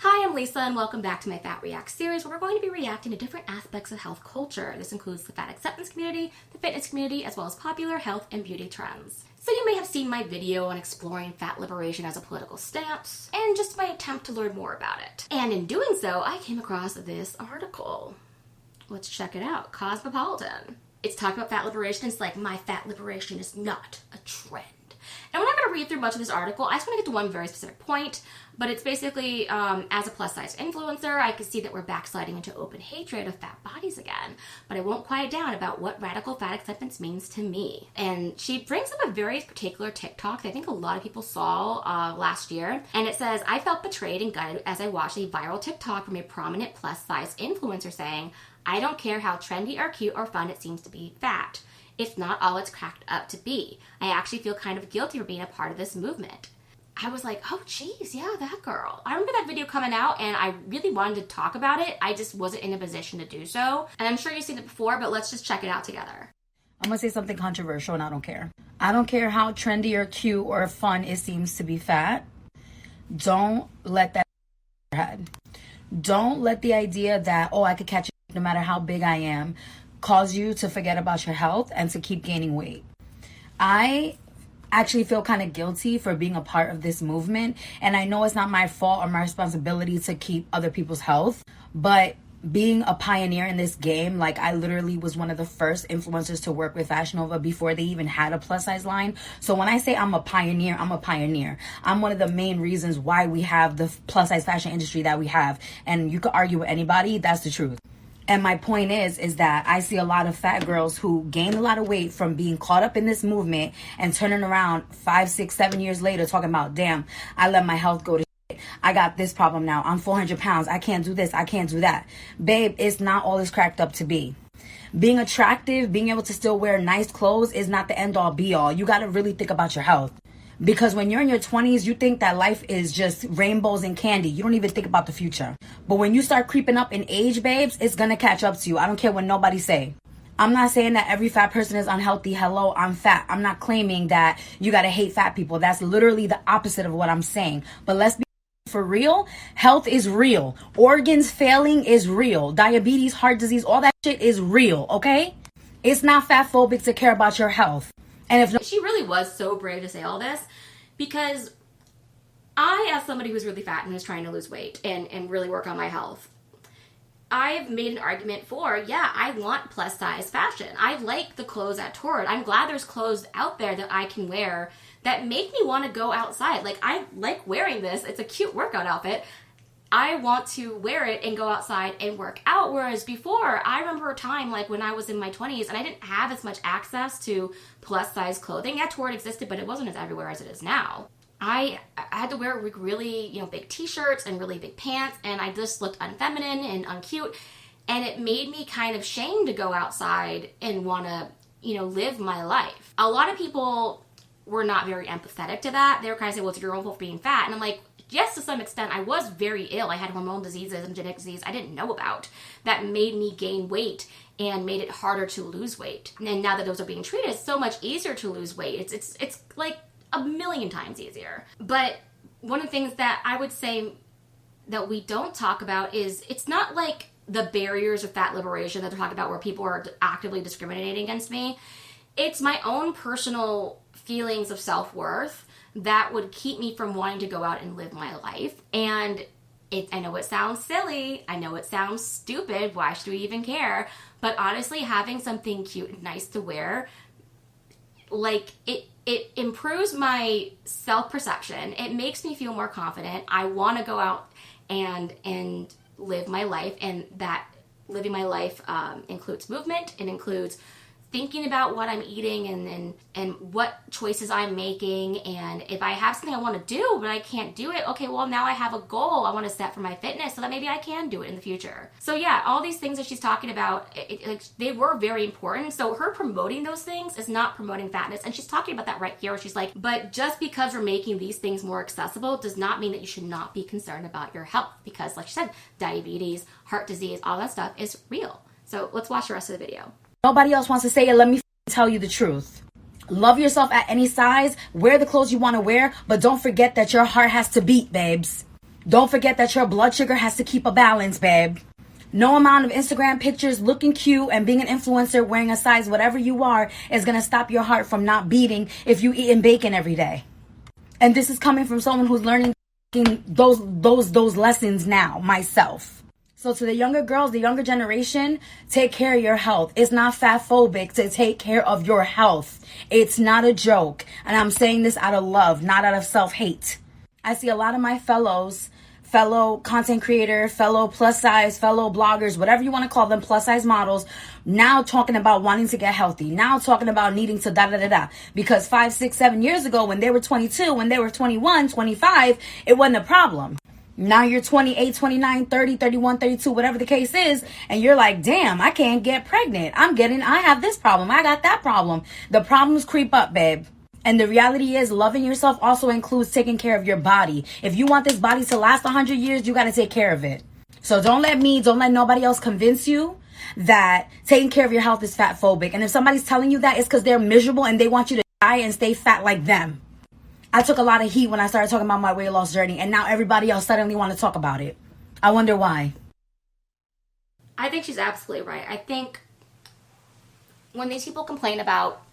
Hi, I'm Lisa and welcome back to my Fat React series where we're going to be reacting to different aspects of health culture. This includes the fat acceptance community, the fitness community, as well as popular health and beauty trends. So you may have seen my video on exploring fat liberation as a political stance and just my attempt to learn more about it. And in doing so, I came across this article. Let's check it out. Cosmopolitan. It's talking about fat liberation. It's like, my fat liberation is not a trend. And we're not going to read through much of this article. I just want to get to one very specific point, but it's basically, as a plus-size influencer, I can see that we're backsliding into open hatred of fat bodies again, but I won't quiet down about what radical fat acceptance means to me. And she brings up a very particular TikTok that I think a lot of people saw last year, and it says, I felt betrayed and gutted as I watched a viral TikTok from a prominent plus-size influencer saying, I don't care how trendy or cute or fun it seems to be fat. It's not all it's cracked up to be. I actually feel kind of guilty for being a part of this movement. I was like, oh geez, yeah, that girl. I remember that video coming out and I really wanted to talk about it. I just wasn't in a position to do so. And I'm sure you've seen it before, but let's just check it out together. I'm gonna say something controversial and I don't care. I don't care how trendy or cute or fun it seems to be fat. Don't let that in your head. Don't let the idea that, oh, I could catch it no matter how big I am, cause you to forget about your health and to keep gaining weight. I actually feel kind of guilty for being a part of this movement, and I know it's not my fault or my responsibility to keep other people's health, but being a pioneer in this game, like I literally was one of the first influencers to work with Fashion Nova before they even had a plus size line. So when I say I'm a pioneer, I'm a pioneer. I'm one of the main reasons why we have the plus size fashion industry that we have, and you could argue with anybody, that's the truth. And my point is that I see a lot of fat girls who gain a lot of weight from being caught up in this movement and turning around 5, 6, 7 years later talking about, damn, I let my health go to shit. I got this problem now. I'm 400 pounds. I can't do this. I can't do that. Babe, it's not all it's cracked up to be. Being attractive, being able to still wear nice clothes is not the end all be all. You got to really think about your health. Because when you're in your 20s, you think that life is just rainbows and candy. You don't even think about the future. But when you start creeping up in age, babes, it's going to catch up to you. I don't care what nobody say. I'm not saying that every fat person is unhealthy. Hello, I'm fat. I'm not claiming that you got to hate fat people. That's literally the opposite of what I'm saying. But let's be for real. Health is real. Organs failing is real. Diabetes, heart disease, all that shit is real, okay? It's not fat phobic to care about your health. And if she really was so brave to say all this, because I, as somebody who's really fat and is trying to lose weight and really work on my health, I've made an argument for, yeah, I want plus size fashion. I like the clothes at Torrid. I'm glad there's clothes out there that I can wear that make me want to go outside. Like, I like wearing this. It's a cute workout outfit. I want to wear it and go outside and work out. Whereas before, I remember a time like when I was in my 20s and I didn't have as much access to plus size clothing. Yeah, Torrid existed, but it wasn't as everywhere as it is now. I had to wear really, big t-shirts and really big pants, and I just looked unfeminine and uncute. And it made me kind of shamed to go outside and want to, live my life. A lot of people were not very empathetic to that. They were kind of saying, well, it's your own fault for being fat. And I'm like, yes, to some extent, I was very ill. I had hormonal diseases and genetic disease I didn't know about that made me gain weight and made it harder to lose weight. And now that those are being treated, it's so much easier to lose weight. It's like a million times easier. But one of the things that I would say that we don't talk about is it's not like the barriers of fat liberation that they're talking about where people are actively discriminating against me. It's my own personal feelings of self-worth that would keep me from wanting to go out and live my life. And I know it sounds silly. I know it sounds stupid. Why should we even care? But honestly, having something cute and nice to wear, like, it improves my self-perception. It makes me feel more confident. I want to go out and live my life. And that living my life includes movement. It includes thinking about what I'm eating and what choices I'm making, and if I have something I want to do but I can't do it, okay, well, now I have a goal I want to set for my fitness so that maybe I can do it in the future. So yeah, all these things that she's talking about, they were very important. So her promoting those things is not promoting fatness, and she's talking about that right here where she's like, but just because we're making these things more accessible does not mean that you should not be concerned about your health, because like she said, diabetes, heart disease, all that stuff is real. So let's watch the rest of the video. Nobody else wants to say it. Let me tell you the truth. Love yourself at any size. Wear the clothes you want to wear, but don't forget that your heart has to beat, babes. Don't forget that your blood sugar has to keep a balance, babe. No amount of Instagram pictures looking cute and being an influencer wearing a size whatever you are is going to stop your heart from not beating if you eating bacon every day. And this is coming from someone who's learning those lessons now, myself. So to the younger girls, the younger generation, take care of your health. It's not fatphobic to take care of your health. It's not a joke. And I'm saying this out of love, not out of self-hate. I see a lot of my fellow content creator, fellow plus size, fellow bloggers, whatever you want to call them, plus size models, now talking about wanting to get healthy, now talking about needing to da-da-da-da. Because 5, 6, 7 years ago, when they were 22, when they were 21, 25, it wasn't a problem. Now you're 28, 29, 30, 31, 32, whatever the case is, and you're like, damn, I can't get pregnant. I have this problem. I got that problem. The problems creep up, babe. And the reality is, loving yourself also includes taking care of your body. If you want this body to last 100 years, you got to take care of it. So don't let nobody else convince you that taking care of your health is fat phobic. And if somebody's telling you that, it's because they're miserable and they want you to die and stay fat like them. I took a lot of heat when I started talking about my weight loss journey, and now everybody else suddenly want to talk about it. I wonder why. I think she's absolutely right. I think when these people complain about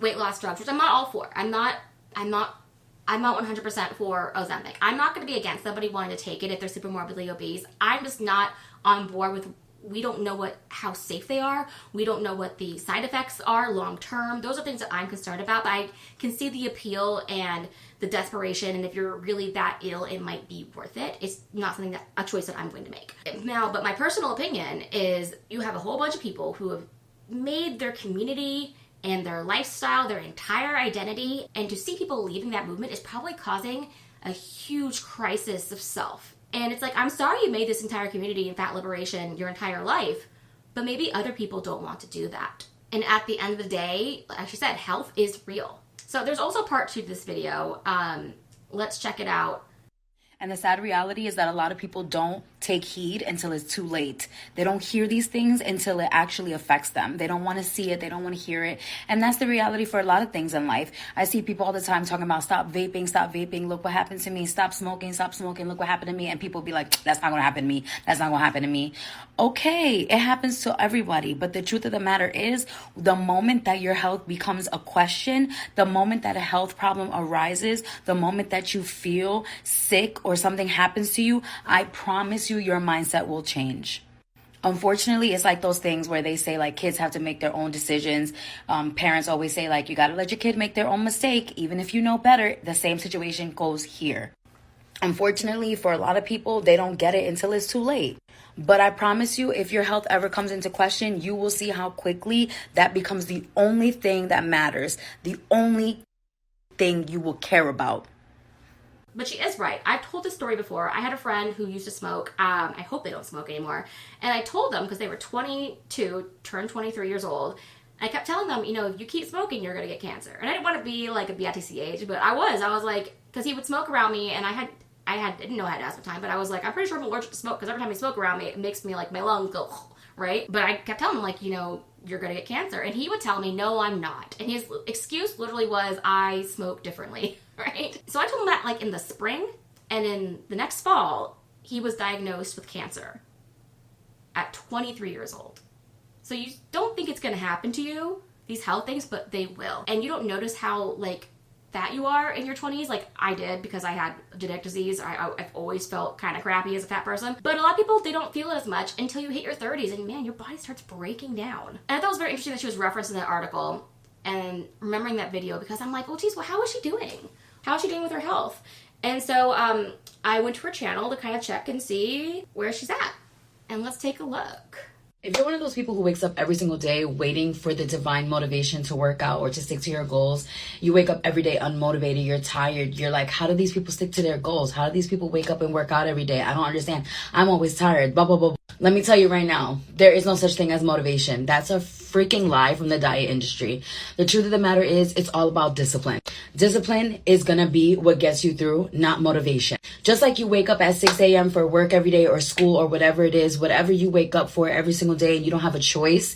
weight loss drugs, which I'm not all for. I'm not 100% for Ozempic. I'm not going to be against somebody wanting to take it if they're super morbidly obese. I'm just not on board with, we don't know how safe they are. We don't know what the side effects are long term. Those are things that I'm concerned about, but I can see the appeal and the desperation, and if you're really that ill, it might be worth it. It's not a choice that I'm going to make. Now, but my personal opinion is you have a whole bunch of people who have made their community and their lifestyle, their entire identity, and to see people leaving that movement is probably causing a huge crisis of self. And it's like, I'm sorry you made this entire community in fat liberation your entire life, but maybe other people don't want to do that. And at the end of the day, like she said, health is real. So there's also part 2 to this video. Let's check it out. And the sad reality is that a lot of people don't take heed until it's too late. They don't hear these things until it actually affects them. They don't want to see it. They don't want to hear it. And that's the reality for a lot of things in life. I see people all the time talking about stop vaping. Look what happened to me. Stop smoking. Look what happened to me. And people be like, that's not going to happen to me. That's not going to happen to me. Okay, it happens to everybody. But the truth of the matter is, the moment that your health becomes a question, the moment that a health problem arises, the moment that you feel sick or something happens to you, I promise you, your mindset will change. Unfortunately, it's like those things where they say like kids have to make their own decisions. Parents always say like, you got to let your kid make their own mistake. Even if you know better, the same situation goes here. Unfortunately, for a lot of people, they don't get it until it's too late. But I promise you, if your health ever comes into question, you will see how quickly that becomes the only thing that matters. The only thing you will care about. But she is right. I've told this story before. I had a friend who used to smoke. I hope they don't smoke anymore. And I told them, because they were 22, turned 23 years old. I kept telling them, if you keep smoking, you're going to get cancer. And I didn't want to be like a BITC age, but I was like, because he would smoke around me, and I didn't know I had asthma at the time, but I was like, I'm pretty sure I'm allergic to smoke, because every time he smoke around me, it makes me like my lungs go, right? But I kept telling him like, you're going to get cancer. And he would tell me, no, I'm not. And his excuse literally was, I smoke differently. Right? So I told him that like in the spring, and in the next fall, he was diagnosed with cancer at 23 years old. So you don't think it's going to happen to you, these health things, but they will. And you don't notice how like fat you are in your 20s, like I did, because I had genetic disease. I've always felt kind of crappy as a fat person. But a lot of people, they don't feel it as much until you hit your 30s, and man, your body starts breaking down. And I thought it was very interesting that she was referenced in that article and remembering that video, because I'm like, oh geez, well, how is she doing? How is she doing with her health? And so I went to her channel to kind of check and see where she's at. And let's take a look. If you're one of those people who wakes up every single day waiting for the divine motivation to work out or to stick to your goals, you wake up every day unmotivated, you're tired, you're like, how do these people stick to their goals? How do these people wake up and work out every day? I don't understand. I'm always tired, blah, blah, blah. Let me tell you right now, there is no such thing as motivation. That's a freaking lie from the diet industry. The truth of the matter is, it's all about discipline. Discipline is gonna be what gets you through, not motivation. Just like you wake up at 6 a.m. for work every day or school or whatever it is, whatever you wake up for every single day and you don't have a choice.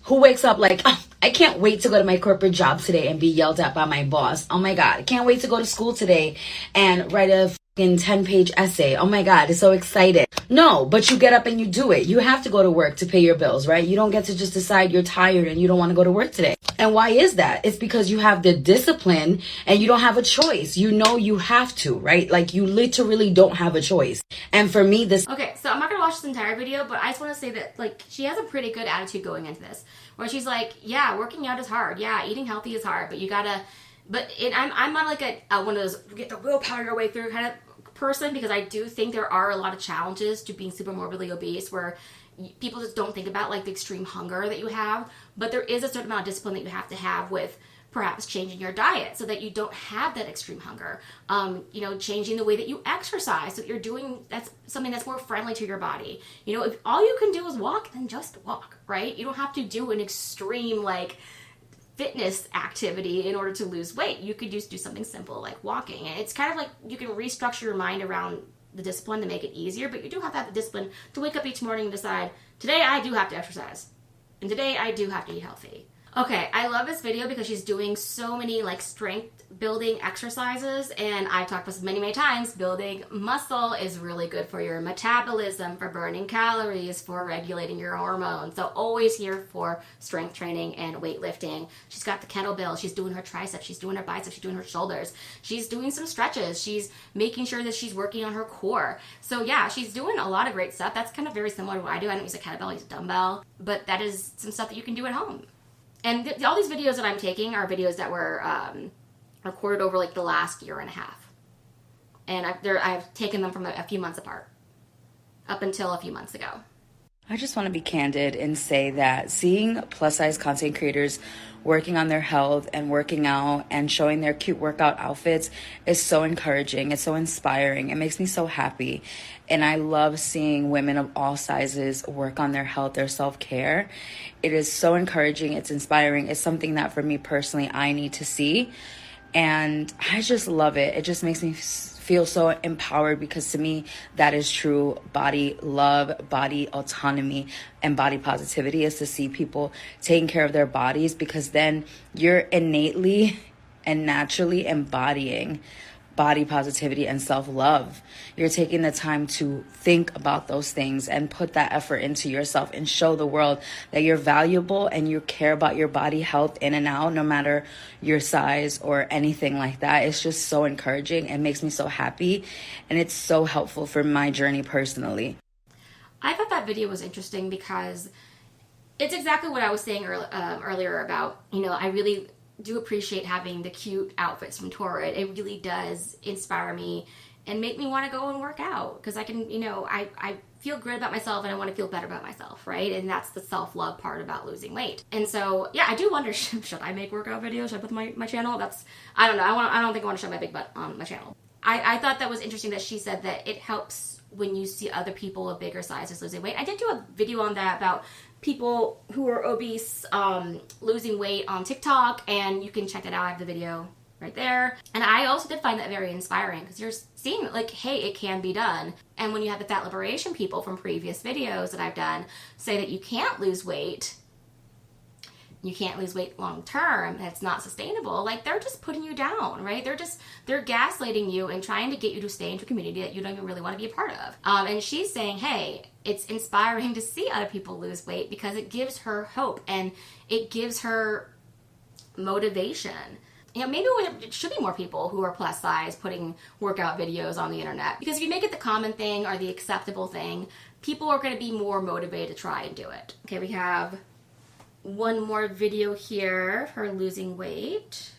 Who wakes up like, oh, I can't wait to go to my corporate job today and be yelled at by my boss. Oh my God, I can't wait to go to school today and write a 10-page essay. Oh my God, it's so excited. No, but you get up and you do it. You have to go to work to pay your bills, right? You don't get to just decide you're tired and you don't want to go to work today. And why is that? It's because you have the discipline and you don't have a choice. You know you have to, right? Like you literally don't have a choice. And for me, this... Okay, so I'm not going to watch this entire video, but I just want to say that, like, she has a pretty good attitude going into this. Where she's like, yeah, working out is hard. Yeah, eating healthy is hard, but you gotta... I'm not like a one of those get the willpower your way through kind of person, because I do think there are a lot of challenges to being super morbidly obese where people just don't think about like the extreme hunger that you have, but there is a certain amount of discipline that you have to have with perhaps changing your diet so that you don't have that extreme hunger. Changing the way that you exercise so that you're doing that's something that's more friendly to your body. If all you can do is walk, then just walk, right? You don't have to do an extreme like fitness activity in order to lose weight. You could just do something simple like walking. And it's kind of like you can restructure your mind around the discipline to make it easier, but you do have to have the discipline to wake up each morning and decide, today I do have to exercise. And today I do have to eat healthy. Okay, I love this video because she's doing so many like strength building exercises, and I've talked about this many times. Building muscle is really good for your metabolism, for burning calories, for regulating your hormones. So always here for strength training and weightlifting. She's got the kettlebell, she's doing her triceps, she's doing her biceps, she's doing her shoulders, she's doing some stretches, she's making sure that she's working on her core. So yeah, she's doing a lot of great stuff. That's kind of very similar to what I do. I don't use a kettlebell, I use a dumbbell, but that is some stuff that you can do at home. And all these videos that I'm taking are videos that were recorded over like the last year and a half. And I've taken them from a few months apart, up until a few months ago. I just want to be candid and say that seeing plus size content creators working on their health and working out and showing their cute workout outfits is so encouraging. It's so inspiring. It makes me so happy. And I love seeing women of all sizes work on their health, their self-care. It is so encouraging. It's inspiring. It's something that for me personally, I need to see. And I just love it. It just makes me feel so empowered, because to me, that is true body love, body autonomy, and body positivity, is to see people taking care of their bodies, because then you're innately and naturally embodying body positivity and self-love. You're taking the time to think about those things and put that effort into yourself and show the world that you're valuable and you care about your body health in and out, no matter your size or anything like that. It's just so encouraging. It makes me so happy, and it's so helpful for my journey personally. I thought that video was interesting because it's exactly what I was saying earlier about, I really do appreciate having the cute outfits from Torrid. It really does inspire me and make me want to go and work out, because I can, I feel good about myself and I want to feel better about myself, right? And that's the self-love part about losing weight. And so, yeah, I do wonder, should I make workout videos? Should I put my channel? I don't know. I don't think I want to show my big butt on my channel. I thought that was interesting that she said that it helps when you see other people of bigger sizes losing weight. I did do a video on that about people who are obese losing weight on TikTok, and you can check it out. I have the video right there. And I also did find that very inspiring, because you're seeing like, hey, it can be done. And when you have the fat liberation people from previous videos that I've done say that you can't lose weight long term, and it's not sustainable, like, they're just putting you down, right? They're gaslighting you and trying to get you to stay into a community that you don't even really want to be a part of. And she's saying, hey, it's inspiring to see other people lose weight, because it gives her hope and it gives her motivation. Maybe it should be more people who are plus size putting workout videos on the internet, because if you make it the common thing or the acceptable thing, people are going to be more motivated to try and do it. Okay, we have one more video here, her losing weight.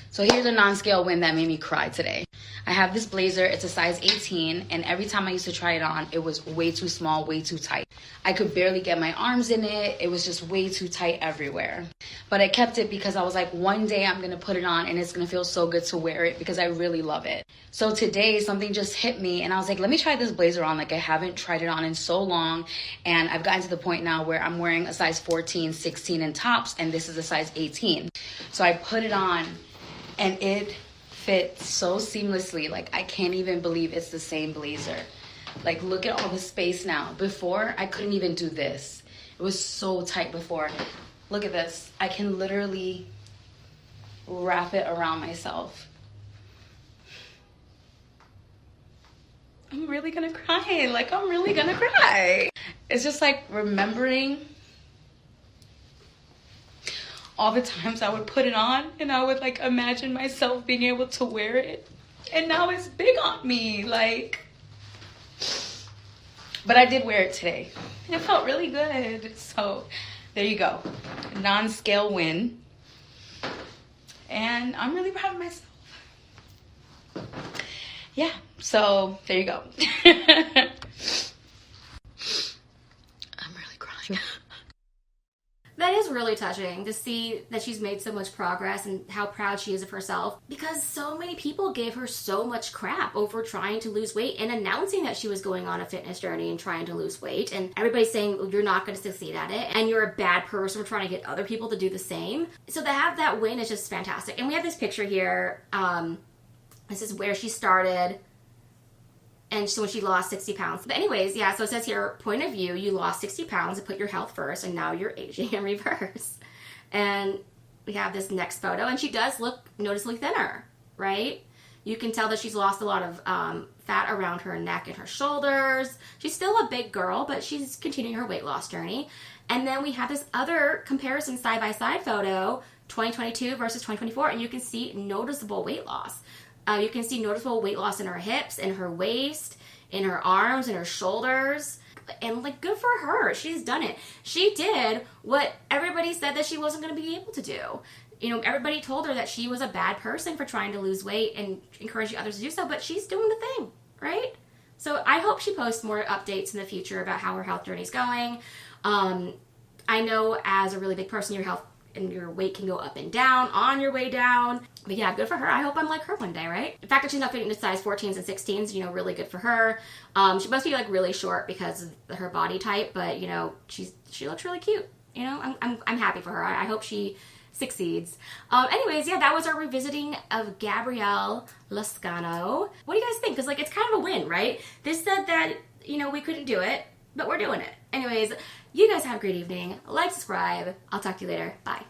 So here's a non-scale win that made me cry today. I have this blazer, it's a size 18, and every time I used to try it on, it was way too small, way too tight. I could barely get my arms in it. It was just way too tight everywhere. But I kept it because I was like, one day I'm gonna put it on and it's gonna feel so good to wear it, because I really love it. So today something just hit me and I was like, let me try this blazer on. Like, I haven't tried it on in so long, and I've gotten to the point now where I'm wearing a size 14, 16 in tops, and this is a size 18. So I put it on and it fit so seamlessly. Like, I can't even believe it's the same blazer. Like, look at all the space now. Before, I couldn't even do this. It was so tight before. Look at this. I can literally wrap it around myself. I'm really gonna cry. Like, I'm really gonna cry. It's just like remembering all the times I would put it on and I would like imagine myself being able to wear it. And now it's big on me, like. But I did wear it today. It felt really good. So there you go. Non-scale win. And I'm really proud of myself. Yeah, so there you go. I'm really crying. That is really touching to see that she's made so much progress and how proud she is of herself, because so many people gave her so much crap over trying to lose weight and announcing that she was going on a fitness journey and trying to lose weight, and everybody's saying, well, you're not going to succeed at it and you're a bad person for trying to get other people to do the same. So to have that win is just fantastic. And we have this picture here. This is where she started, and so when she lost 60 pounds. But anyways, yeah, so it says here, point of view, you lost 60 pounds and put your health first, and now you're aging in reverse. And we have this next photo, and she does look noticeably thinner, right? You can tell that she's lost a lot of fat around her neck and her shoulders. She's still a big girl, but she's continuing her weight loss journey. And then we have this other comparison side-by-side photo, 2022 versus 2024, and you can see noticeable weight loss. You can see noticeable weight loss in her hips, in her waist, in her arms, in her shoulders. And, like, good for her. She's done it. She did what everybody said that she wasn't going to be able to do. You know, everybody told her that she was a bad person for trying to lose weight and encouraging others to do so, but she's doing the thing, right? So I hope she posts more updates in the future about how her health journey is going. I know as a really big person, your health and your weight can go up and down on your way down. But yeah, good for her. I hope I'm like her one day, right? The fact that she's not fitting into size 14s and 16s, you know, really good for her. She must be like really short because of her body type, but you know, she looks really cute. You know, I'm happy for her. I hope she succeeds. Anyways, yeah, that was our revisiting of Gabriella Lascano. What do you guys think? Because like it's kind of a win, right? This said that, you know, we couldn't do it, but we're doing it. Anyways, you guys have a great evening. Like, subscribe. I'll talk to you later. Bye.